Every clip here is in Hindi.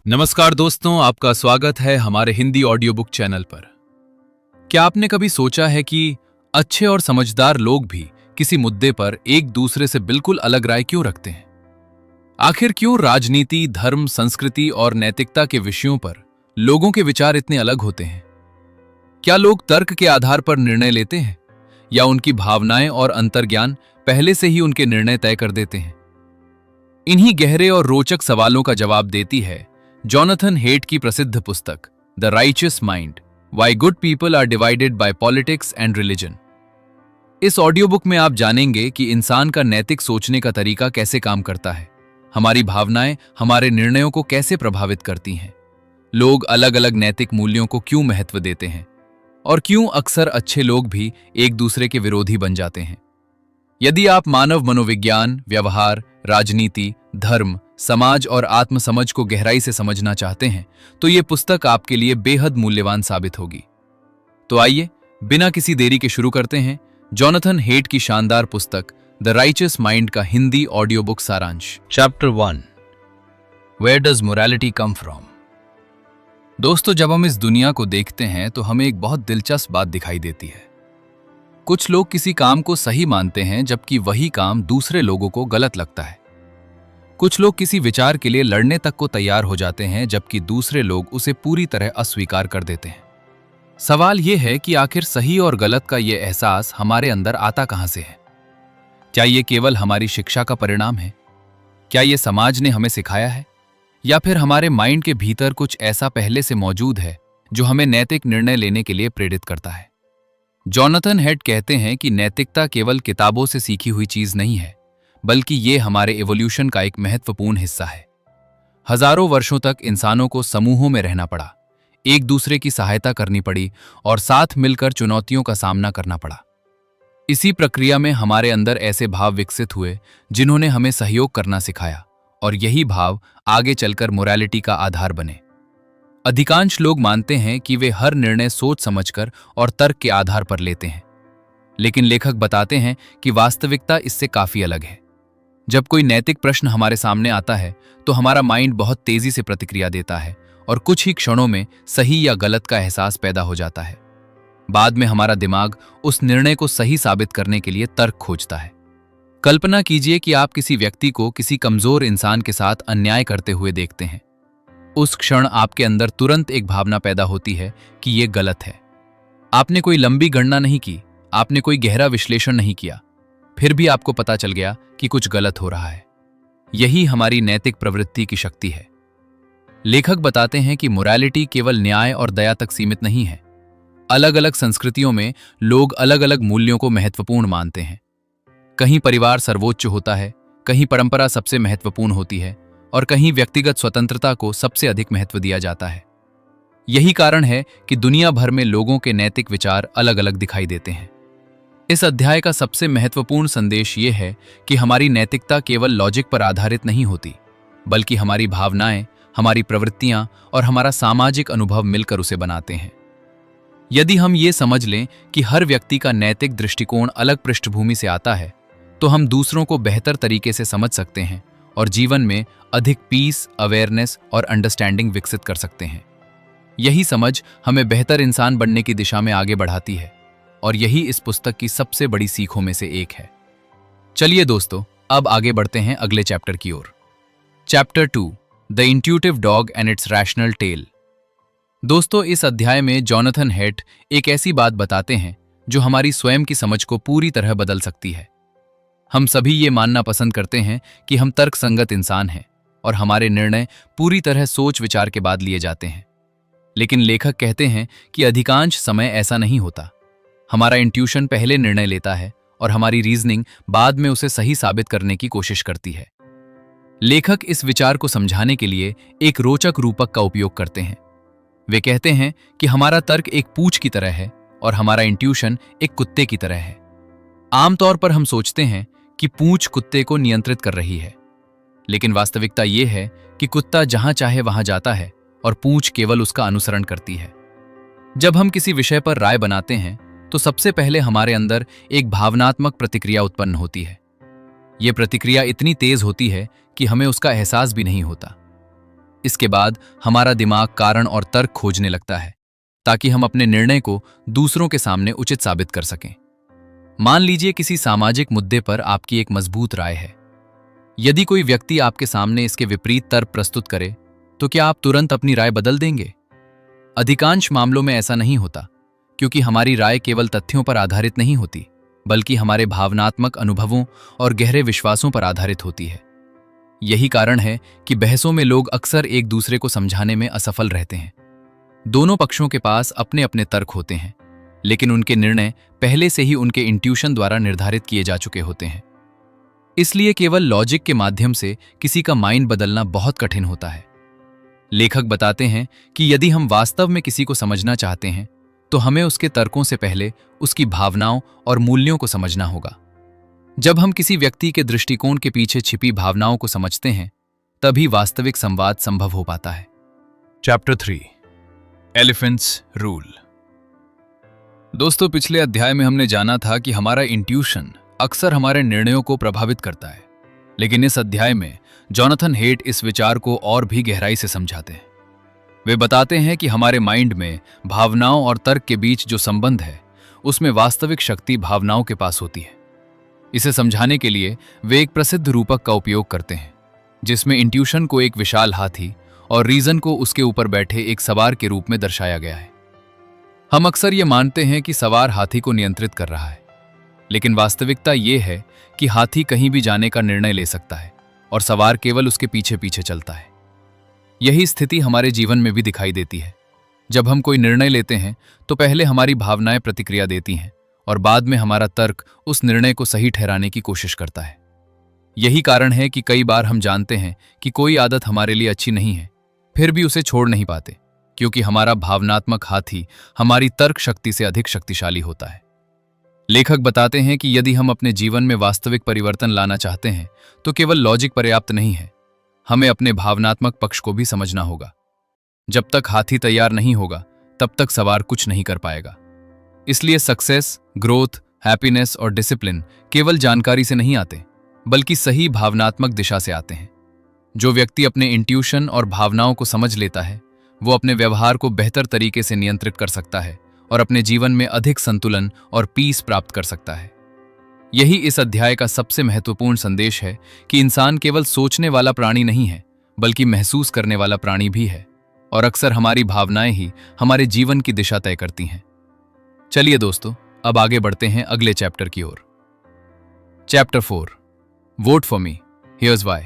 नमस्कार दोस्तों, आपका स्वागत है हमारे हिंदी ऑडियो बुक चैनल पर। क्या आपने कभी सोचा है कि अच्छे और समझदार लोग भी किसी मुद्दे पर एक दूसरे से बिल्कुल अलग राय क्यों रखते हैं? आखिर क्यों राजनीति, धर्म, संस्कृति और नैतिकता के विषयों पर लोगों के विचार इतने अलग होते हैं? क्या लोग तर्क के आधार पर निर्णय लेते हैं या उनकी भावनाएं और अंतर्ज्ञान पहले से ही उनके निर्णय तय कर देते हैं? इन्हीं गहरे और रोचक सवालों का जवाब देती है जोनाथन हेट की प्रसिद्ध पुस्तक the righteous mind, why good people are divided by politics and religion. इस ऑडियो बुक में आप जानेंगे कि इंसान का नैतिक सोचने का तरीका कैसे काम करता है, हमारी भावनाएं हमारे निर्णयों को कैसे प्रभावित करती हैं, लोग अलग अलग नैतिक मूल्यों को क्यों महत्व देते हैं और क्यों अक्सर अच्छे लोग भी एक दूसरे के विरोधी बन जाते हैं। यदि आप मानव मनोविज्ञान, व्यवहार, राजनीति, धर्म, समाज और आत्मसमझ को गहराई से समझना चाहते हैं तो ये पुस्तक आपके लिए बेहद मूल्यवान साबित होगी। तो आइए बिना किसी देरी के शुरू करते हैं जोनाथन हेट की शानदार पुस्तक द राइचियस माइंड का हिंदी ऑडियो बुक सारांश। Chapter 1, where does morality come from. दोस्तों, जब हम इस दुनिया को देखते हैं तो हमें एक बहुत दिलचस्प बात दिखाई देती है। कुछ लोग किसी काम को सही मानते हैं जबकि वही काम दूसरे लोगों को गलत लगता है। कुछ लोग किसी विचार के लिए लड़ने तक को तैयार हो जाते हैं जबकि दूसरे लोग उसे पूरी तरह अस्वीकार कर देते हैं। सवाल यह है कि आखिर सही और गलत का यह एहसास हमारे अंदर आता कहां से है? क्या यह केवल हमारी शिक्षा का परिणाम है? क्या यह समाज ने हमें सिखाया है, या फिर हमारे माइंड के भीतर कुछ ऐसा पहले से मौजूद है जो हमें नैतिक निर्णय लेने के लिए प्रेरित करता है? जोनाथन हेट कहते हैं कि नैतिकता केवल किताबों से सीखी हुई चीज नहीं है, बल्कि ये हमारे इवोल्यूशन का एक महत्वपूर्ण हिस्सा है। हजारों वर्षों तक इंसानों को समूहों में रहना पड़ा, एक दूसरे की सहायता करनी पड़ी और साथ मिलकर चुनौतियों का सामना करना पड़ा। इसी प्रक्रिया में हमारे अंदर ऐसे भाव विकसित हुए जिन्होंने हमें सहयोग करना सिखाया, और यही भाव आगे चलकर मोरालिटी का आधार बने। अधिकांश लोग मानते हैं कि वे हर निर्णय सोच समझकर और तर्क के आधार पर लेते हैं, लेकिन लेखक बताते हैं कि वास्तविकता इससे काफी अलग है। जब कोई नैतिक प्रश्न हमारे सामने आता है तो हमारा माइंड बहुत तेजी से प्रतिक्रिया देता है और कुछ ही क्षणों में सही या गलत का एहसास पैदा हो जाता है। बाद में हमारा दिमाग उस निर्णय को सही साबित करने के लिए तर्क खोजता है। कल्पना कीजिए कि आप किसी व्यक्ति को किसी कमजोर इंसान के साथ अन्याय करते हुए देखते हैं। उस क्षण आपके अंदर तुरंत एक भावना पैदा होती है कि यह गलत है। आपने कोई लंबी गणना नहीं की, आपने कोई गहरा विश्लेषण नहीं किया, फिर भी आपको पता चल गया कि कुछ गलत हो रहा है। यही हमारी नैतिक प्रवृत्ति की शक्ति है। लेखक बताते हैं कि मोरालिटी केवल न्याय और दया तक सीमित नहीं है। अलग अलग संस्कृतियों में लोग अलग अलग मूल्यों को महत्वपूर्ण मानते हैं। कहीं परिवार सर्वोच्च होता है, कहीं परंपरा सबसे महत्वपूर्ण होती है और कहीं व्यक्तिगत स्वतंत्रता को सबसे अधिक महत्व दिया जाता है। यही कारण है कि दुनिया भर में लोगों के नैतिक विचार अलग अलग दिखाई देते हैं। इस अध्याय का सबसे महत्वपूर्ण संदेश ये है कि हमारी नैतिकता केवल लॉजिक पर आधारित नहीं होती, बल्कि हमारी भावनाएं, हमारी प्रवृत्तियां और हमारा सामाजिक अनुभव मिलकर उसे बनाते हैं। यदि हम ये समझ लें कि हर व्यक्ति का नैतिक दृष्टिकोण अलग पृष्ठभूमि से आता है, तो हम दूसरों को बेहतर तरीके से समझ सकते हैं और जीवन में अधिक पीस, अवेयरनेस और अंडरस्टैंडिंग विकसित कर सकते हैं। यही समझ हमें बेहतर इंसान बनने की दिशा में आगे बढ़ाती है, और यही इस पुस्तक की सबसे बड़ी सीखों में से एक है। चलिए दोस्तों, अब आगे बढ़ते हैं अगले चैप्टर की ओर। Chapter 2, the intuitive dog and its rational tail. दोस्तों, इस अध्याय में जोनाथन हेट एक ऐसी बात बताते हैं जो हमारी स्वयं की समझ को पूरी तरह बदल सकती है। हम सभी ये मानना पसंद करते हैं कि हम तर्कसंगत इंसान हैं और हमारे निर्णय पूरी तरह सोच विचार के बाद लिए जाते हैं। लेकिन लेखक कहते हैं कि अधिकांश समय ऐसा नहीं होता। हमारा इंट्यूशन पहले निर्णय लेता है और हमारी रीजनिंग बाद में उसे सही साबित करने की कोशिश करती है। लेखक इस विचार को समझाने के लिए एक रोचक रूपक का उपयोग करते हैं। वे कहते हैं कि हमारा तर्क एक पूंछ की तरह है और हमारा इंट्यूशन एक कुत्ते की तरह है। आमतौर पर हम सोचते हैं कि पूंछ कुत्ते को नियंत्रित कर रही है, लेकिन वास्तविकता यह है कि कुत्ता जहां चाहे वहां जाता है और पूंछ केवल उसका अनुसरण करती है। जब हम किसी विषय पर राय बनाते हैं तो सबसे पहले हमारे अंदर एक भावनात्मक प्रतिक्रिया उत्पन्न होती है। यह प्रतिक्रिया इतनी तेज होती है कि हमें उसका एहसास भी नहीं होता। इसके बाद हमारा दिमाग कारण और तर्क खोजने लगता है ताकि हम अपने निर्णय को दूसरों के सामने उचित साबित कर सकें। मान लीजिए किसी सामाजिक मुद्दे पर आपकी एक मजबूत राय है। यदि कोई व्यक्ति आपके सामने इसके विपरीत तर्क प्रस्तुत करे तो क्या आप तुरंत अपनी राय बदल देंगे? अधिकांश मामलों में ऐसा नहीं होता, क्योंकि हमारी राय केवल तथ्यों पर आधारित नहीं होती, बल्कि हमारे भावनात्मक अनुभवों और गहरे विश्वासों पर आधारित होती है। यही कारण है कि बहसों में लोग अक्सर एक दूसरे को समझाने में असफल रहते हैं। दोनों पक्षों के पास अपने अपने तर्क होते हैं, लेकिन उनके निर्णय पहले से ही उनके इंट्यूशन द्वारा निर्धारित किए जा चुके होते हैं। इसलिए केवल लॉजिक के माध्यम से किसी का माइंड बदलना बहुत कठिन होता है। लेखक बताते हैं कि यदि हम वास्तव में किसी को समझना चाहते हैं तो हमें उसके तर्कों से पहले उसकी भावनाओं और मूल्यों को समझना होगा। जब हम किसी व्यक्ति के दृष्टिकोण के पीछे छिपी भावनाओं को समझते हैं, तभी वास्तविक संवाद संभव हो पाता है। Chapter 3 elephants rule. दोस्तों, पिछले अध्याय में हमने जाना था कि हमारा इंट्यूशन अक्सर हमारे निर्णयों को प्रभावित करता है, लेकिन इस अध्याय में जॉनथन हेट इस विचार को और भी गहराई से समझाते हैं। वे बताते हैं कि हमारे माइंड में भावनाओं और तर्क के बीच जो संबंध है, उसमें वास्तविक शक्ति भावनाओं के पास होती है। इसे समझाने के लिए वे एक प्रसिद्ध रूपक का उपयोग करते हैं, जिसमें इंट्यूशन को एक विशाल हाथी और रीजन को उसके ऊपर बैठे एक सवार के रूप में दर्शाया गया है। हम अक्सर ये मानते हैं कि सवार हाथी को नियंत्रित कर रहा है, लेकिन वास्तविकता ये है कि हाथी कहीं भी जाने का निर्णय ले सकता है और सवार केवल उसके पीछे पीछे चलता है। यही स्थिति हमारे जीवन में भी दिखाई देती है। जब हम कोई निर्णय लेते हैं तो पहले हमारी भावनाएं प्रतिक्रिया देती हैं और बाद में हमारा तर्क उस निर्णय को सही ठहराने की कोशिश करता है। यही कारण है कि कई बार हम जानते हैं कि कोई आदत हमारे लिए अच्छी नहीं है, फिर भी उसे छोड़ नहीं पाते, क्योंकि हमारा भावनात्मक हाथी हमारी तर्क शक्ति से अधिक शक्तिशाली होता है। लेखक बताते हैं कि यदि हम अपने जीवन में वास्तविक परिवर्तन लाना चाहते हैं तो केवल लॉजिक पर्याप्त नहीं है, हमें अपने भावनात्मक पक्ष को भी समझना होगा। जब तक हाथी तैयार नहीं होगा तब तक सवार कुछ नहीं कर पाएगा। इसलिए सक्सेस, ग्रोथ, हैप्पीनेस और डिसिप्लिन केवल जानकारी से नहीं आते, बल्कि सही भावनात्मक दिशा से आते हैं। जो व्यक्ति अपने इंट्यूशन और भावनाओं को समझ लेता है, वो अपने व्यवहार को बेहतर तरीके से नियंत्रित कर सकता है और अपने जीवन में अधिक संतुलन और पीस प्राप्त कर सकता है। यही इस अध्याय का सबसे महत्वपूर्ण संदेश है कि इंसान केवल सोचने वाला प्राणी नहीं है, बल्कि महसूस करने वाला प्राणी भी है, और अक्सर हमारी भावनाएं ही हमारे जीवन की दिशा तय करती हैं। चलिए दोस्तों, अब आगे बढ़ते हैं अगले चैप्टर की ओर। Chapter 4 vote for me, here's why.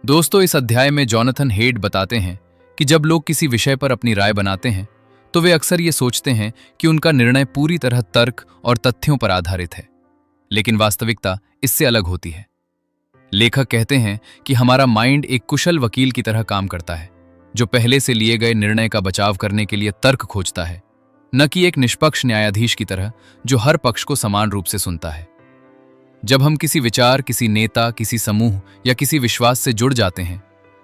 दोस्तों, इस अध्याय में जॉनथन हेट बताते हैं कि जब लोग किसी विषय पर अपनी राय बनाते हैं तो वे अक्सर ये सोचते हैं कि उनका निर्णय पूरी तरह तर्क और तथ्यों पर आधारित है, लेकिन वास्तविकता इससे अलग होती है। लेखक कहते हैं कि हमारा माइंड एक कुशल वकील की तरह काम करता है, जो पहले से लिए गए निर्णय का बचाव करने के लिए तर्क खोजता है, न कि एक निष्पक्ष न्यायाधीश की तरह जो हर पक्ष को समान रूप से सुनता है। जब हम किसी विचार, किसी नेता, किसी समूह या किसी विश्वास से जुड़ जाते हैं,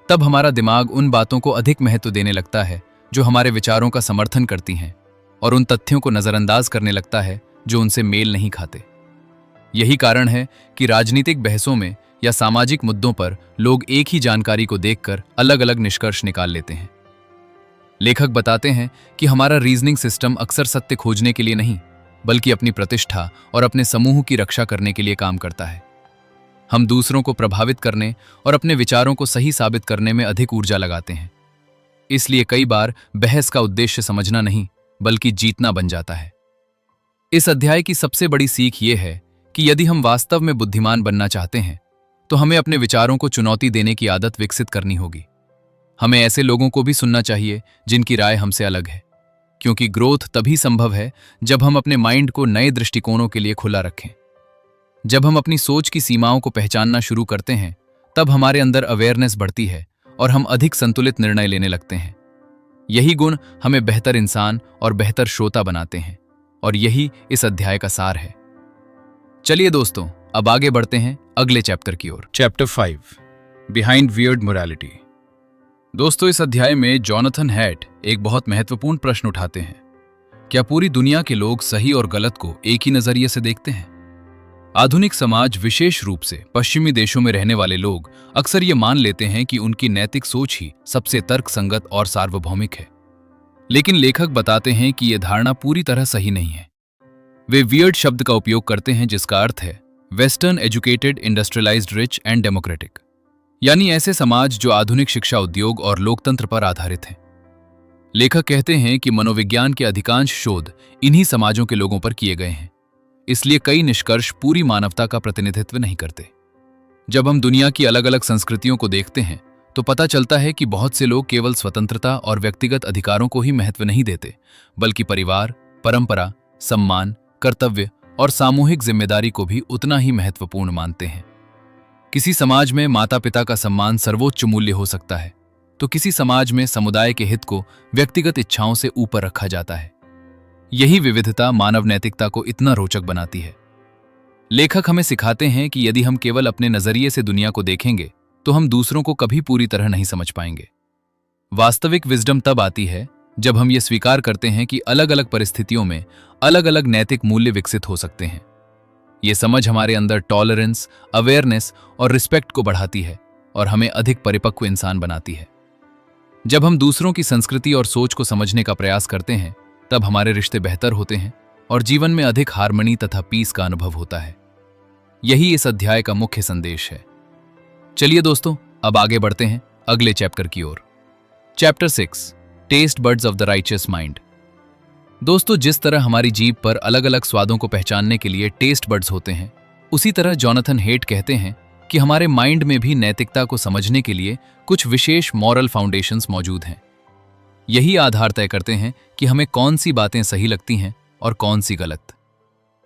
तब हमारा दिमाग उन बातों को अधिक महत्व देने लगता है जो हमारे विचारों का समर्थन करती हैं, और उन तथ्यों को नजरअंदाज करने लगता है जो उनसे मेल नहीं खाते। यही कारण है कि राजनीतिक बहसों में या सामाजिक मुद्दों पर लोग एक ही जानकारी को देखकर अलग अलग निष्कर्ष निकाल लेते हैं। लेखक बताते हैं कि हमारा रीजनिंग सिस्टम अक्सर सत्य खोजने के लिए नहीं, बल्कि अपनी प्रतिष्ठा और अपने समूह की रक्षा करने के लिए काम करता है। हम दूसरों को प्रभावित करने और अपने विचारों को सही साबित करने में अधिक ऊर्जा लगाते हैं। इसलिए कई बार बहस का उद्देश्य समझना नहीं, बल्कि जीतना बन जाता है। इस अध्याय की सबसे बड़ी सीख ये है कि यदि हम वास्तव में बुद्धिमान बनना चाहते हैं तो हमें अपने विचारों को चुनौती देने की आदत विकसित करनी होगी। हमें ऐसे लोगों को भी सुनना चाहिए जिनकी राय हमसे अलग है, क्योंकि ग्रोथ तभी संभव है जब हम अपने माइंड को नए दृष्टिकोणों के लिए खुला रखें। जब हम अपनी सोच की सीमाओं को पहचानना शुरू करते हैं, तब हमारे अंदर अवेयरनेस बढ़ती है और हम अधिक संतुलित निर्णय लेने लगते हैं। यही गुण हमें बेहतर इंसान और बेहतर श्रोता बनाते हैं, और यही इस अध्याय का सार है। चलिए दोस्तों, अब आगे बढ़ते हैं अगले चैप्टर की ओर। Chapter 5 behind weird morality. दोस्तों, इस अध्याय में जॉनथन हेट एक बहुत महत्वपूर्ण प्रश्न उठाते हैं। क्या पूरी दुनिया के लोग सही और गलत को एक ही नजरिए से देखते हैं? आधुनिक समाज, विशेष रूप से पश्चिमी देशों में रहने वाले लोग अक्सर ये मान लेते हैं कि उनकी नैतिक सोच ही सबसे तर्कसंगत और सार्वभौमिक है। लेकिन लेखक बताते हैं कि यह धारणा पूरी तरह सही नहीं है। वे वियर्ड शब्द का उपयोग करते हैं जिसका अर्थ है western educated, industrialised, rich and democratic, यानी ऐसे समाज जो आधुनिक शिक्षा, उद्योग और लोकतंत्र पर आधारित हैं। लेखक कहते हैं कि मनोविज्ञान के अधिकांश शोध इन्हीं समाजों के लोगों पर किए गए हैं, इसलिए कई निष्कर्ष पूरी मानवता का प्रतिनिधित्व नहीं करते। जब हम दुनिया की अलग अलग संस्कृतियों को देखते हैं तो पता चलता है कि बहुत से लोग केवल स्वतंत्रता और व्यक्तिगत अधिकारों को ही महत्व नहीं देते, बल्कि परिवार, परंपरा, सम्मान, कर्तव्य और सामूहिक जिम्मेदारी को भी उतना ही महत्वपूर्ण मानते हैं। किसी समाज में माता पिता का सम्मान सर्वोच्च मूल्य हो सकता है, तो किसी समाज में समुदाय के हित को व्यक्तिगत इच्छाओं से ऊपर रखा जाता है। यही विविधता मानव नैतिकता को इतना रोचक बनाती है। लेखक हमें सिखाते हैं कि यदि हम केवल अपने नजरिए से दुनिया को देखेंगे तो हम दूसरों को कभी पूरी तरह नहीं समझ पाएंगे। वास्तविक विजडम तब आती है जब हम ये स्वीकार करते हैं कि अलग अलग परिस्थितियों में अलग अलग नैतिक मूल्य विकसित हो सकते हैं। ये समझ हमारे अंदर टॉलरेंस, अवेयरनेस और रिस्पेक्ट को बढ़ाती है और हमें अधिक परिपक्व इंसान बनाती है। जब हम दूसरों की संस्कृति और सोच को समझने का प्रयास करते हैं तब हमारे रिश्ते बेहतर होते हैं और जीवन में अधिक हार्मनी तथा पीस का अनुभव होता है। यही इस अध्याय का मुख्य संदेश है। चलिए दोस्तों, अब आगे बढ़ते हैं अगले चैप्टर की ओर। Chapter 6, taste buds of the righteous mind. दोस्तों, जिस तरह हमारी जीभ पर अलग अलग स्वादों को पहचानने के लिए टेस्ट बड्स होते हैं, उसी तरह जॉनथन हेट कहते हैं कि हमारे माइंड में भी नैतिकता को समझने के लिए कुछ विशेष मॉरल फाउंडेशंस मौजूद हैं। यही आधार तय करते हैं कि हमें कौन सी बातें सही लगती हैं और कौन सी गलत।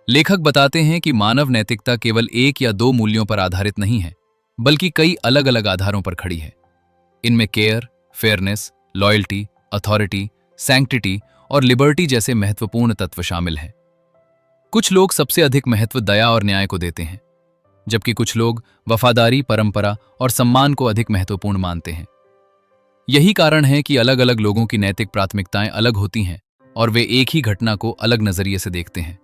लेखक बताते हैं कि मानव नैतिकता केवल एक या दो मूल्यों पर आधारित नहीं है, बल्कि कई अलग अलग आधारों पर खड़ी है। इनमें care, fairness, loyalty, authority, sanctity और लिबर्टी जैसे महत्वपूर्ण तत्व शामिल हैं। कुछ लोग सबसे अधिक महत्व दया और न्याय को देते हैं, जबकि कुछ लोग वफादारी, परंपरा और सम्मान को अधिक महत्वपूर्ण मानते हैं। यही कारण है कि अलग अलग लोगों की नैतिक प्राथमिकताएं अलग होती हैं और वे एक ही घटना को अलग नजरिए से देखते हैं।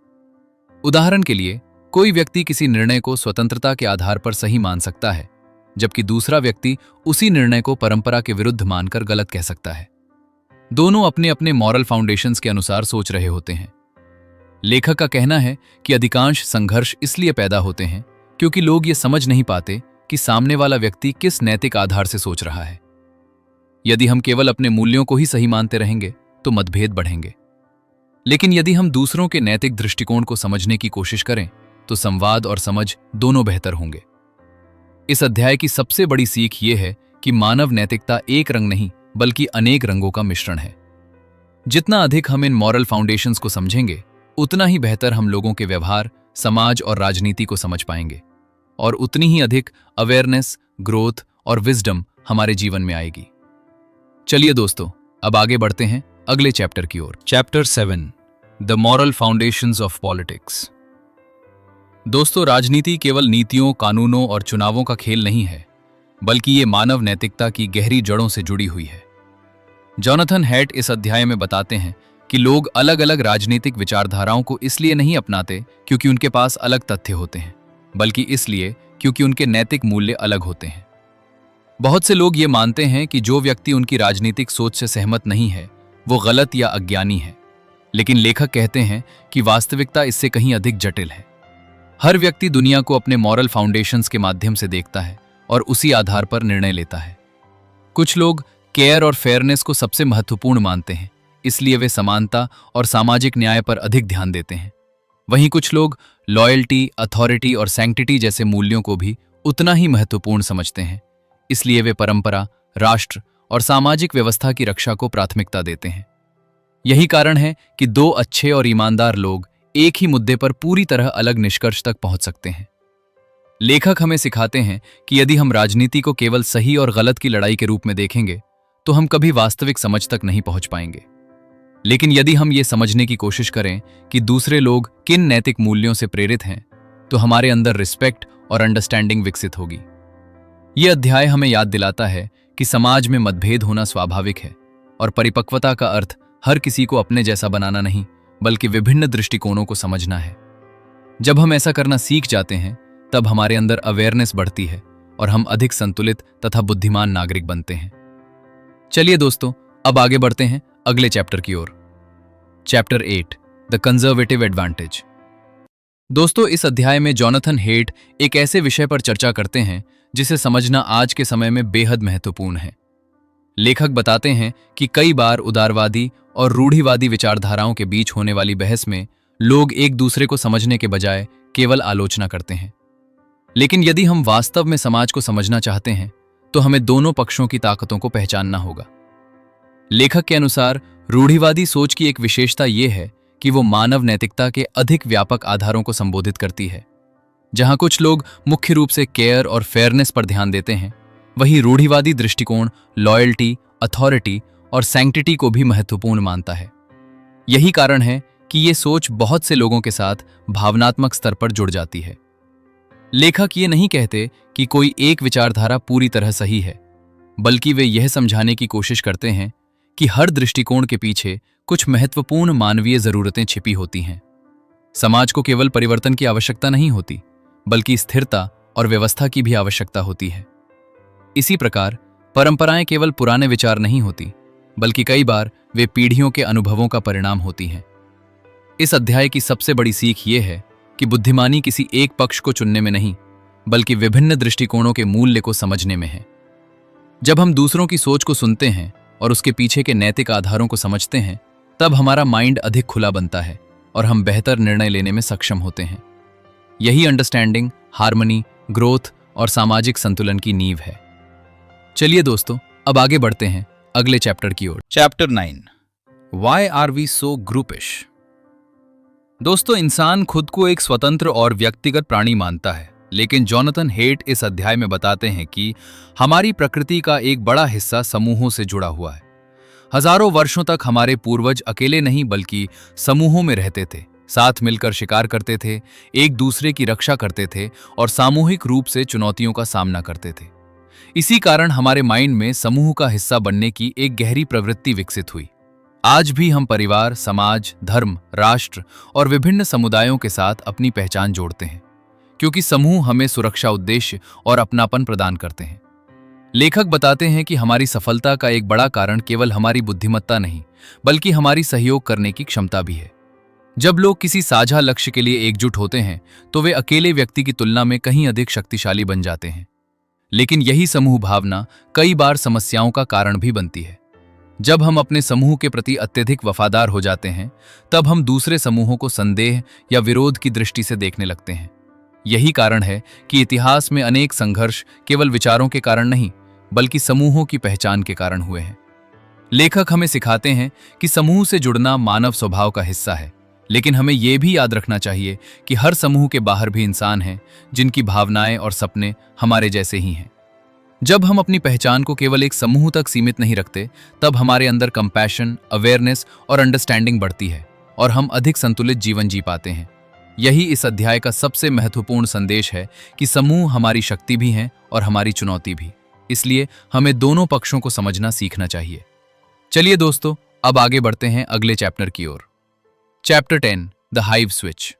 उदाहरण के लिए, कोई व्यक्ति किसी निर्णय को स्वतंत्रता के आधार पर सही मान सकता है, जबकि दूसरा व्यक्ति उसी निर्णय को परंपरा के विरुद्ध मानकर गलत कह सकता है। दोनों अपने अपने मॉरल फाउंडेशंस के अनुसार सोच रहे होते हैं। लेखक का कहना है कि अधिकांश संघर्ष इसलिए पैदा होते हैं क्योंकि लोग ये समझ नहीं पाते कि सामने वाला व्यक्ति किस नैतिक आधार से सोच रहा है। यदि हम केवल अपने मूल्यों को ही सही मानते रहेंगे तो मतभेद बढ़ेंगे, लेकिन यदि हम दूसरों के नैतिक दृष्टिकोण को समझने की कोशिश करें तो संवाद और समझ दोनों बेहतर होंगे। इस अध्याय की सबसे बड़ी सीख ये है कि मानव नैतिकता एक रंग नहीं बल्कि अनेक रंगों का मिश्रण है। जितना अधिक हम इन मॉरल फाउंडेशंस को समझेंगे, उतना ही बेहतर हम लोगों के व्यवहार, समाज और राजनीति को समझ पाएंगे और उतनी ही अधिक अवेयरनेस, ग्रोथ और विजडम हमारे जीवन में आएगी। चलिए दोस्तों, अब आगे बढ़ते हैं अगले चैप्टर की ओर। Chapter 7, the moral foundations of politics. दोस्तों, राजनीति केवल नीतियों, कानूनों और चुनावों का खेल नहीं है, बल्कि ये मानव नैतिकता की गहरी जड़ों से जुड़ी हुई है। जॉनथन हेट इस अध्याय में बताते हैं कि लोग अलग अलग राजनीतिक विचारधाराओं को इसलिए नहीं अपनाते क्योंकि उनके पास अलग तथ्य होते हैं, बल्कि इसलिए क्योंकि उनके नैतिक मूल्य अलग होते हैं। बहुत से लोग ये मानते हैं कि जो व्यक्ति उनकी राजनीतिक सोच से सहमत नहीं है वो गलत या अज्ञानी है, लेकिन लेखक कहते हैं कि वास्तविकता इससे कहीं अधिक जटिल है। हर व्यक्ति दुनिया को अपने मॉरल फाउंडेशंस के माध्यम से देखता है और उसी आधार पर निर्णय लेता है। कुछ लोग केयर और फेयरनेस को सबसे महत्वपूर्ण मानते हैं, इसलिए वे समानता और सामाजिक न्याय पर अधिक ध्यान देते हैं। वहीं कुछ लोग लॉयल्टी, अथॉरिटी और सैंक्टिटी जैसे मूल्यों को भी उतना ही महत्वपूर्ण समझते हैं, इसलिए वे परंपरा, राष्ट्र और सामाजिक व्यवस्था की रक्षा को प्राथमिकता देते हैं। यही कारण है कि दो अच्छे और ईमानदार लोग एक ही मुद्दे पर पूरी तरह अलग निष्कर्ष तक पहुंच सकते हैं। लेखक हमें सिखाते हैं कि यदि हम राजनीति को केवल सही और गलत की लड़ाई के रूप में देखेंगे तो हम कभी वास्तविक समझ तक नहीं पहुंच पाएंगे। लेकिन यदि हम ये समझने की कोशिश करें कि दूसरे लोग किन नैतिक मूल्यों से प्रेरित हैं, तो हमारे अंदर रिस्पेक्ट और अंडरस्टैंडिंग विकसित होगी। ये अध्याय हमें याद दिलाता है कि समाज में मतभेद होना स्वाभाविक है और परिपक्वता का अर्थ हर किसी को अपने जैसा बनाना नहीं, बल्कि विभिन्न दृष्टिकोणों को समझना है। जब हम ऐसा करना सीख जाते हैं तब हमारे अंदर अवेयरनेस बढ़ती है और हम अधिक संतुलित तथा बुद्धिमान नागरिक बनते हैं। चलिए दोस्तों, अब आगे बढ़ते हैं अगले चैप्टर की ओर। Chapter 8, the conservative advantage. दोस्तों, इस अध्याय में जॉनथन हेट एक ऐसे विषय पर चर्चा करते हैं जिसे समझना आज के समय में बेहद महत्वपूर्ण है। लेखक बताते हैं कि कई बार उदारवादी और रूढ़िवादी विचारधाराओं के बीच होने वाली बहस में लोग एक दूसरे को समझने के बजाय केवल आलोचना करते हैं। लेकिन यदि हम वास्तव में समाज को समझना चाहते हैं तो हमें दोनों पक्षों की ताकतों को पहचानना होगा। लेखक के अनुसार रूढ़िवादी सोच की एक विशेषता यह है कि वो मानव नैतिकता के अधिक व्यापक आधारों को संबोधित करती है। जहां कुछ लोग मुख्य रूप से केयर और फेयरनेस पर ध्यान देते हैं, वहीं रूढ़िवादी दृष्टिकोण लॉयल्टी, अथॉरिटी और सैंक्टिटी को भी महत्वपूर्ण मानता है। यही कारण है कि ये सोच बहुत से लोगों के साथ भावनात्मक स्तर पर जुड़ जाती है। लेखक ये नहीं कहते कि कोई एक विचारधारा पूरी तरह सही है, बल्कि वे यह समझाने की कोशिश करते हैं कि हर दृष्टिकोण के पीछे कुछ महत्वपूर्ण मानवीय जरूरतें छिपी होती हैं। समाज को केवल परिवर्तन की आवश्यकता नहीं होती, बल्कि स्थिरता और व्यवस्था की भी आवश्यकता होती है। इसी प्रकार परंपराएं केवल पुराने विचार नहीं होती, बल्कि कई बार वे पीढ़ियों के अनुभवों का परिणाम होती हैं। इस अध्याय की सबसे बड़ी सीख ये है कि बुद्धिमानी किसी एक पक्ष को चुनने में नहीं, बल्कि विभिन्न दृष्टिकोणों के मूल्य को समझने में है। जब हम दूसरों की सोच को सुनते हैं और उसके पीछे के नैतिक आधारों को समझते हैं, तब हमारा माइंड अधिक खुला बनता है और हम बेहतर निर्णय लेने में सक्षम होते हैं। यही अंडरस्टैंडिंग, हार्मनी, ग्रोथ और सामाजिक संतुलन की नींव है। चलिए दोस्तों, अब आगे बढ़ते हैं अगले चैप्टर की ओर। चैप्टर 9, व्हाई आर वी सो ग्रुपिश। दोस्तों, इंसान खुद को एक स्वतंत्र और व्यक्तिगत प्राणी मानता है, लेकिन जॉनथन हेट इस अध्याय में बताते हैं कि हमारी प्रकृति का एक बड़ा हिस्सा समूहों से जुड़ा हुआ है। हजारों वर्षों तक हमारे पूर्वज अकेले नहीं बल्कि समूहों में रहते थे, साथ मिलकर शिकार करते थे, एक दूसरे की रक्षा करते थे और सामूहिक रूप से चुनौतियों का सामना करते थे। इसी कारण हमारे माइंड में समूह का हिस्सा बनने की एक गहरी प्रवृत्ति विकसित हुई। आज भी हम परिवार, समाज, धर्म, राष्ट्र और विभिन्न समुदायों के साथ अपनी पहचान जोड़ते हैं, क्योंकि समूह हमें सुरक्षा, उद्देश्य और अपनापन प्रदान करते हैं। लेखक बताते हैं कि हमारी सफलता का एक बड़ा कारण केवल हमारी बुद्धिमत्ता नहीं, बल्कि हमारी सहयोग करने की क्षमता भी है। जब लोग किसी साझा लक्ष्य के लिए एकजुट होते हैं तो वे अकेले व्यक्ति की तुलना में कहीं अधिक शक्तिशाली बन जाते हैं। लेकिन यही समूह भावना कई बार समस्याओं का कारण भी बनती है। जब हम अपने समूह के प्रति अत्यधिक वफादार हो जाते हैं, तब हम दूसरे समूहों को संदेह या विरोध की दृष्टि से देखने लगते हैं। यही कारण है कि इतिहास में अनेक संघर्ष केवल विचारों के कारण नहीं, बल्कि समूहों की पहचान के कारण हुए हैं। लेखक हमें सिखाते हैं कि समूह से जुड़ना मानव स्वभाव का हिस्सा है, लेकिन हमें यह भी याद रखना चाहिए कि हर समूह के बाहर भी इंसान हैं जिनकी भावनाएं और सपने हमारे जैसे ही हैं। जब हम अपनी पहचान को केवल एक समूह तक सीमित नहीं रखते, तब हमारे अंदर कंपैशन, अवेयरनेस और अंडरस्टैंडिंग बढ़ती है और हम अधिक संतुलित जीवन जी पाते हैं। यही इस अध्याय का सबसे महत्वपूर्ण संदेश है कि समूह हमारी शक्ति भी हैं और हमारी चुनौती भी। इसलिए हमें दोनों पक्षों को समझना सीखना चाहिए। चलिए दोस्तों, अब आगे बढ़ते हैं अगले चैप्टर की ओर। Chapter 10, the hive switch.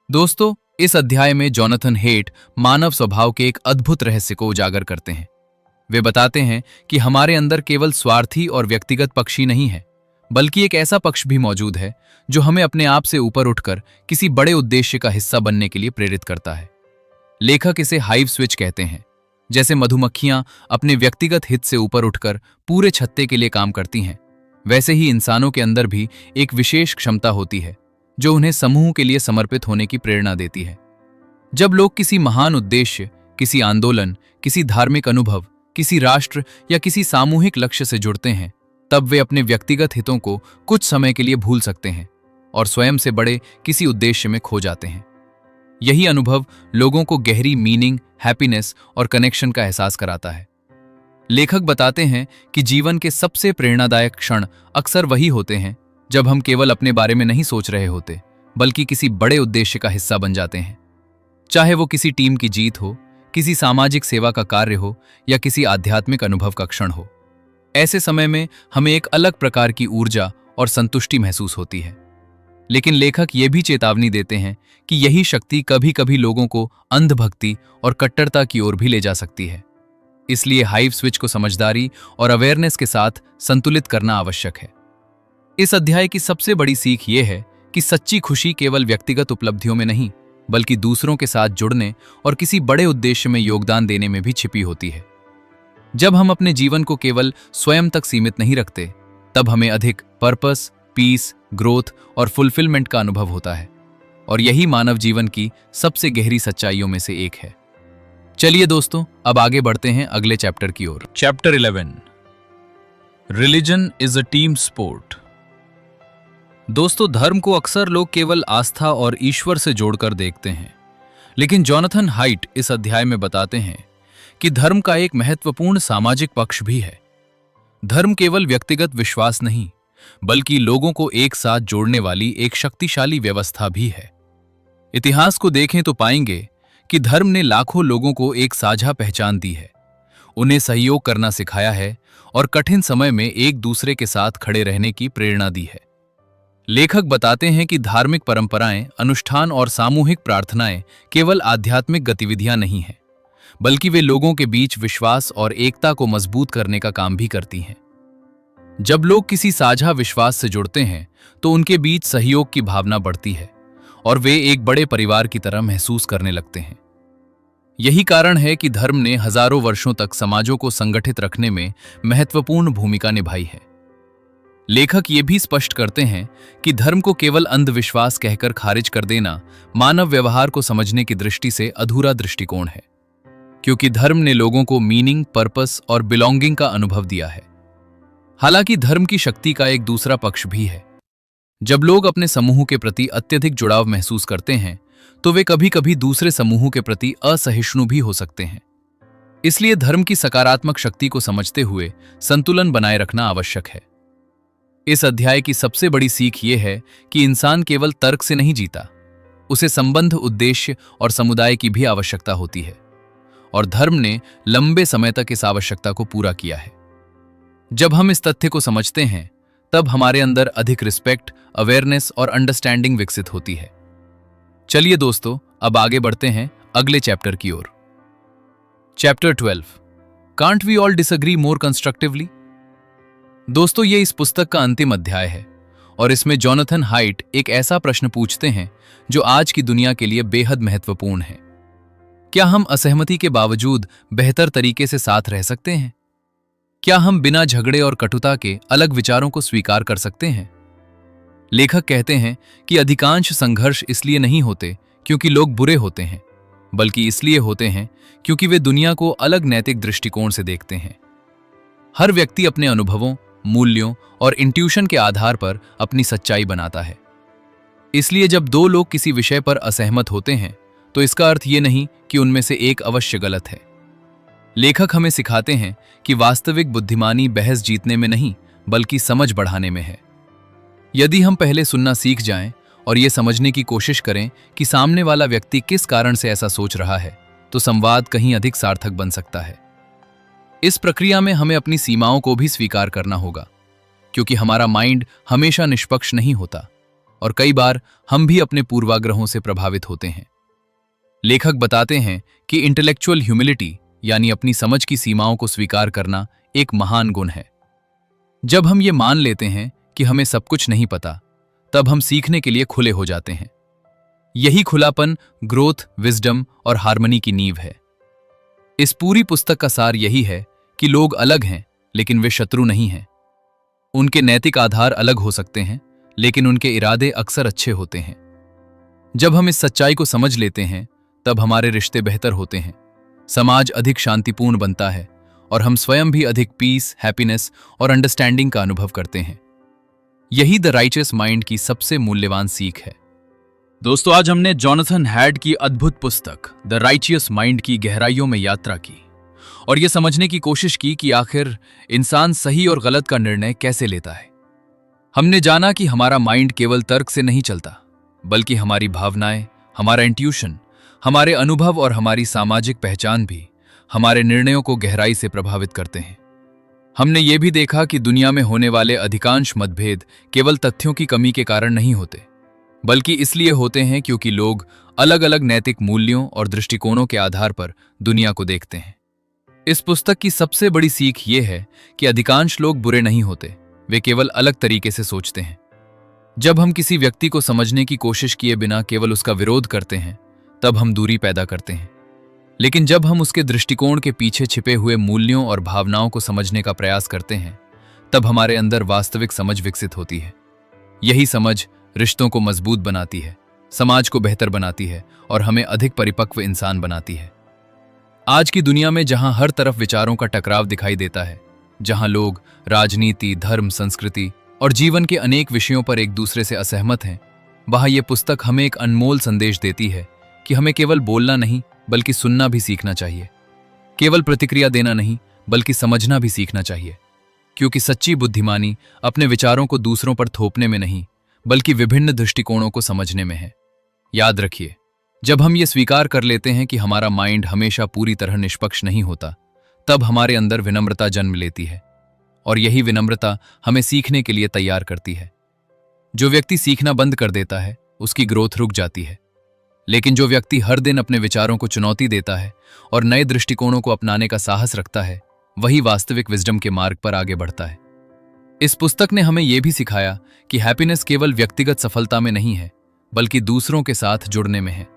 दोस्तों, इस अध्याय में जॉनथन हेट मानव स्वभाव के एक अद्भुत रहस्य को उजागर करते हैं। वे बताते हैं कि हमारे अंदर केवल स्वार्थी और व्यक्तिगत पक्ष ही नहीं है, बल्कि एक ऐसा पक्ष भी मौजूद है जो हमें अपने आप से ऊपर उठकर किसी बड़े उद्देश्य का हिस्सा बनने के लिए प्रेरित करता है। लेखक इसे हाइव स्विच कहते हैं। जैसे मधुमक्खियां अपने व्यक्तिगत हित से ऊपर उठकर पूरे छत्ते के लिए काम करती हैं, वैसे ही इंसानों के अंदर भी एक विशेष क्षमता होती है जो उन्हें समूह के लिए समर्पित होने की प्रेरणा देती है। जब लोग किसी महान उद्देश्य, किसी आंदोलन, किसी धार्मिक अनुभव, किसी राष्ट्र या किसी सामूहिक लक्ष्य से जुड़ते हैं, तब वे अपने व्यक्तिगत हितों को कुछ समय के लिए भूल सकते हैं और स्वयं से बड़े किसी उद्देश्य में खो जाते हैं। यही अनुभव लोगों को गहरी मीनिंग, हैप्पीनेस और कनेक्शन का एहसास कराता है। लेखक बताते हैं कि जीवन के सबसे प्रेरणादायक क्षण अक्सर वही होते हैं जब हम केवल अपने बारे में नहीं सोच रहे होते, बल्कि किसी बड़े उद्देश्य का हिस्सा बन जाते हैं। चाहे वो किसी टीम की जीत हो, किसी सामाजिक सेवा का कार्य हो या किसी आध्यात्मिक अनुभव का क्षण हो। ऐसे समय में हमें एक अलग प्रकार की ऊर्जा और संतुष्टि महसूस होती है। लेकिन लेखक ये भी चेतावनी देते हैं कि यही शक्ति कभी कभी लोगों को अंधभक्ति और कट्टरता की ओर भी ले जा सकती है। इसलिए हाइव स्विच को समझदारी और अवेयरनेस के साथ संतुलित करना आवश्यक है। इस अध्याय की सबसे बड़ी सीख ये है कि सच्ची खुशी केवल व्यक्तिगत उपलब्धियों में नहीं, बल्कि दूसरों के साथ जुड़ने और किसी बड़े उद्देश्य में योगदान देने में भी छिपी होती है। जब हम अपने जीवन को केवल स्वयं तक सीमित नहीं रखते, तब हमें अधिक पर्पस, पीस, ग्रोथ और फुलफिलमेंट का अनुभव होता है। और यही मानव जीवन की सबसे गहरी सच्चाइयों में से एक है। चलिए दोस्तों, अब आगे बढ़ते हैं अगले चैप्टर की ओर। Chapter 11, religion is a team sport. दोस्तों, धर्म को अक्सर लोग केवल आस्था और ईश्वर से जोड़कर देखते हैं, लेकिन जॉनथन हाइट इस अध्याय में बताते हैं कि धर्म का एक महत्वपूर्ण सामाजिक पक्ष भी है। धर्म केवल व्यक्तिगत विश्वास नहीं, बल्कि लोगों को एक साथ जोड़ने वाली एक शक्तिशाली व्यवस्था भी है। इतिहास को देखें तो पाएंगे कि धर्म ने लाखों लोगों को एक साझा पहचान दी है, उन्हें सहयोग करना सिखाया है और कठिन समय में एक दूसरे के साथ खड़े रहने की प्रेरणा दी है। लेखक बताते हैं कि धार्मिक परंपराएं, अनुष्ठान और सामूहिक प्रार्थनाएं केवल आध्यात्मिक गतिविधियां नहीं हैं, बल्कि वे लोगों के बीच विश्वास और एकता को मजबूत करने का काम भी करती हैं। जब लोग किसी साझा विश्वास से जुड़ते हैं, तो उनके बीच सहयोग की भावना बढ़ती है और वे एक बड़े परिवार की तरह महसूस करने लगते हैं। यही कारण है कि धर्म ने हजारों वर्षों तक समाजों को संगठित रखने में महत्वपूर्ण भूमिका निभाई है। लेखक ये भी स्पष्ट करते हैं कि धर्म को केवल अंधविश्वास कहकर खारिज कर देना मानव व्यवहार को समझने की दृष्टि से अधूरा दृष्टिकोण है, क्योंकि धर्म ने लोगों को मीनिंग, पर्पस और बिलोंगिंग का अनुभव दिया है। हालांकि धर्म की शक्ति का एक दूसरा पक्ष भी है। जब लोग अपने समूह के प्रति अत्यधिक जुड़ाव महसूस करते हैं, तो वे कभी कभी दूसरे समूह के प्रति असहिष्णु भी हो सकते हैं। इसलिए धर्म की सकारात्मक शक्ति को समझते हुए संतुलन बनाए रखना आवश्यक है। इस अध्याय की सबसे बड़ी सीख ये है कि इंसान केवल तर्क से नहीं जीता, उसे संबंध, उद्देश्य और समुदाय की भी आवश्यकता होती है, और धर्म ने लंबे समय तक इस आवश्यकता को पूरा किया है। जब हम इस तथ्य को समझते हैं, तब हमारे अंदर अधिक रिस्पेक्ट, अवेयरनेस और अंडरस्टैंडिंग विकसित होती है। चलिए दोस्तों, अब आगे बढ़ते हैं अगले चैप्टर की ओर। Chapter 12, can't we all disagree more constructively. दोस्तों, ये इस पुस्तक का अंतिम अध्याय है और इसमें जॉनथन हाइट एक ऐसा प्रश्न पूछते हैं जो आज की दुनिया के लिए बेहद महत्वपूर्ण है। क्या हम असहमति के बावजूद बेहतर तरीके से साथ रह सकते हैं? क्या हम बिना झगड़े और कटुता के अलग विचारों को स्वीकार कर सकते हैं? लेखक कहते हैं कि अधिकांश संघर्ष इसलिए नहीं होते क्योंकि लोग बुरे होते हैं, बल्कि इसलिए होते हैं क्योंकि वे दुनिया को अलग नैतिक दृष्टिकोण से देखते हैं। हर व्यक्ति अपने अनुभवों, मूल्यों और इंट्यूशन के आधार पर अपनी सच्चाई बनाता है। इसलिए जब दो लोग किसी विषय पर असहमत होते हैं, तो इसका अर्थ ये नहीं कि उनमें से एक अवश्य गलत है। लेखक हमें सिखाते हैं कि वास्तविक बुद्धिमानी बहस जीतने में नहीं, बल्कि समझ बढ़ाने में है। यदि हम पहले सुनना सीख जाएं और ये समझने की कोशिश करें कि सामने वाला व्यक्ति किस कारण से ऐसा सोच रहा है, तो संवाद कहीं अधिक सार्थक बन सकता है। इस प्रक्रिया में हमें अपनी सीमाओं को भी स्वीकार करना होगा, क्योंकि हमारा माइंड हमेशा निष्पक्ष नहीं होता और कई बार हम भी अपने पूर्वाग्रहों से प्रभावित होते हैं। लेखक बताते हैं कि इंटेलेक्चुअल ह्यूमिलिटी, यानी अपनी समझ की सीमाओं को स्वीकार करना, एक महान गुण है। जब हम ये मान लेते हैं कि हमें सब कुछ नहीं पता, तब हम सीखने के लिए खुले हो जाते हैं। यही खुलापन ग्रोथ, विजडम और हार्मनी की नींव है। इस पूरी पुस्तक का सार यही है कि लोग अलग हैं, लेकिन वे शत्रु नहीं हैं। उनके नैतिक आधार अलग हो सकते हैं, लेकिन उनके इरादे अक्सर अच्छे होते हैं। जब हम इस सच्चाई को समझ लेते हैं, तब हमारे रिश्ते बेहतर होते हैं, समाज अधिक शांतिपूर्ण बनता है और हम स्वयं भी अधिक पीस, हैप्पीनेस और अंडरस्टैंडिंग का अनुभव करते हैं। यही द राइचियस माइंड की सबसे मूल्यवान सीख है। दोस्तों, आज हमने जॉनथन हाइट की अद्भुत पुस्तक द राइचियस माइंड की गहराइयों में यात्रा की और यह समझने की कोशिश की कि आखिर इंसान सही और गलत का निर्णय कैसे लेता है। हमने जाना कि हमारा माइंड केवल तर्क से नहीं चलता, बल्कि हमारी भावनाएं, हमारा इंट्यूशन, हमारे अनुभव और हमारी सामाजिक पहचान भी हमारे निर्णयों को गहराई से प्रभावित करते हैं। हमने ये भी देखा कि दुनिया में होने वाले अधिकांश मतभेद केवल तथ्यों की कमी के कारण नहीं होते, बल्कि इसलिए होते हैं क्योंकि लोग अलग अलग नैतिक मूल्यों और दृष्टिकोणों के आधार पर दुनिया को देखते हैं। इस पुस्तक की सबसे बड़ी सीख ये है कि अधिकांश लोग बुरे नहीं होते, वे केवल अलग तरीके से सोचते हैं। जब हम किसी व्यक्ति को समझने की कोशिश किए बिना केवल उसका विरोध करते हैं, तब हम दूरी पैदा करते हैं। लेकिन जब हम उसके दृष्टिकोण के पीछे छिपे हुए मूल्यों और भावनाओं को समझने का प्रयास करते हैं, तब हमारे अंदर वास्तविक समझ विकसित होती है। यही समझ रिश्तों को मजबूत बनाती है, समाज को बेहतर बनाती है और हमें अधिक परिपक्व इंसान बनाती है। आज की दुनिया में जहां हर तरफ विचारों का टकराव दिखाई देता है, जहां लोग राजनीति, धर्म, संस्कृति और जीवन के अनेक विषयों पर एक दूसरे से असहमत हैं, वहां यह पुस्तक हमें एक अनमोल संदेश देती है कि हमें केवल बोलना नहीं बल्कि सुनना भी सीखना चाहिए। केवल प्रतिक्रिया देना नहीं बल्कि समझना भी सीखना चाहिए, क्योंकि सच्ची बुद्धिमानी अपने विचारों को दूसरों पर थोपने में नहीं बल्कि विभिन्न दृष्टिकोणों को समझने में है। याद रखिए, जब हम ये स्वीकार कर लेते हैं कि हमारा माइंड हमेशा पूरी तरह निष्पक्ष नहीं होता, तब हमारे अंदर विनम्रता जन्म लेती है और यही विनम्रता हमें सीखने के लिए तैयार करती है। जो व्यक्ति सीखना बंद कर देता है, उसकी ग्रोथ रुक जाती है। लेकिन जो व्यक्ति हर दिन अपने विचारों को चुनौती देता है और नए दृष्टिकोणों को अपनाने का साहस रखता है, वही वास्तविक विजडम के मार्ग पर आगे बढ़ता है। इस पुस्तक ने हमें यह भी सिखाया कि हैप्पीनेस केवल व्यक्तिगत सफलता में नहीं है, बल्कि दूसरों के साथ जुड़ने में है।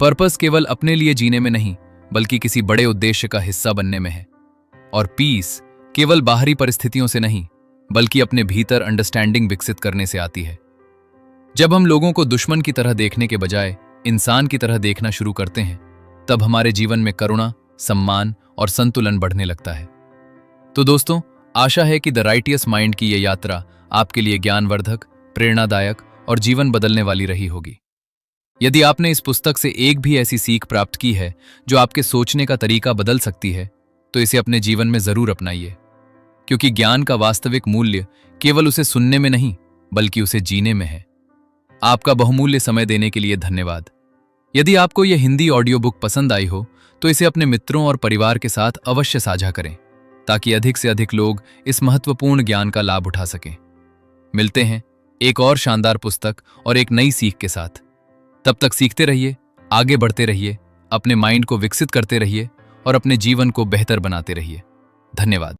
पर्पस केवल अपने लिए जीने में नहीं, बल्कि किसी बड़े उद्देश्य का हिस्सा बनने में है। और पीस केवल बाहरी परिस्थितियों से नहीं, बल्कि अपने भीतर अंडरस्टैंडिंग विकसित करने से आती है। जब हम लोगों को दुश्मन की तरह देखने के बजाय इंसान की तरह देखना शुरू करते हैं, तब हमारे जीवन में करुणा, सम्मान और संतुलन बढ़ने लगता है। तो दोस्तों, आशा है कि द राइटियस माइंड की यह यात्रा आपके लिए ज्ञानवर्धक, प्रेरणादायक और जीवन बदलने वाली रही होगी। यदि आपने इस पुस्तक से एक भी ऐसी सीख प्राप्त की है जो आपके सोचने का तरीका बदल सकती है, तो इसे अपने जीवन में जरूर अपनाइए, क्योंकि ज्ञान का वास्तविक मूल्य केवल उसे सुनने में नहीं, बल्कि उसे जीने में है। आपका बहुमूल्य समय देने के लिए धन्यवाद। यदि आपको यह हिंदी ऑडियो बुक पसंद आई हो, तो इसे अपने मित्रों और परिवार के साथ अवश्य साझा करें, ताकि अधिक से अधिक लोग इस महत्वपूर्ण ज्ञान का लाभ उठा सकें। मिलते हैं एक और शानदार पुस्तक और एक नई सीख के साथ। तब तक सीखते रहिए, आगे बढ़ते रहिए, अपने माइंड को विकसित करते रहिए और अपने जीवन को बेहतर बनाते रहिए। धन्यवाद।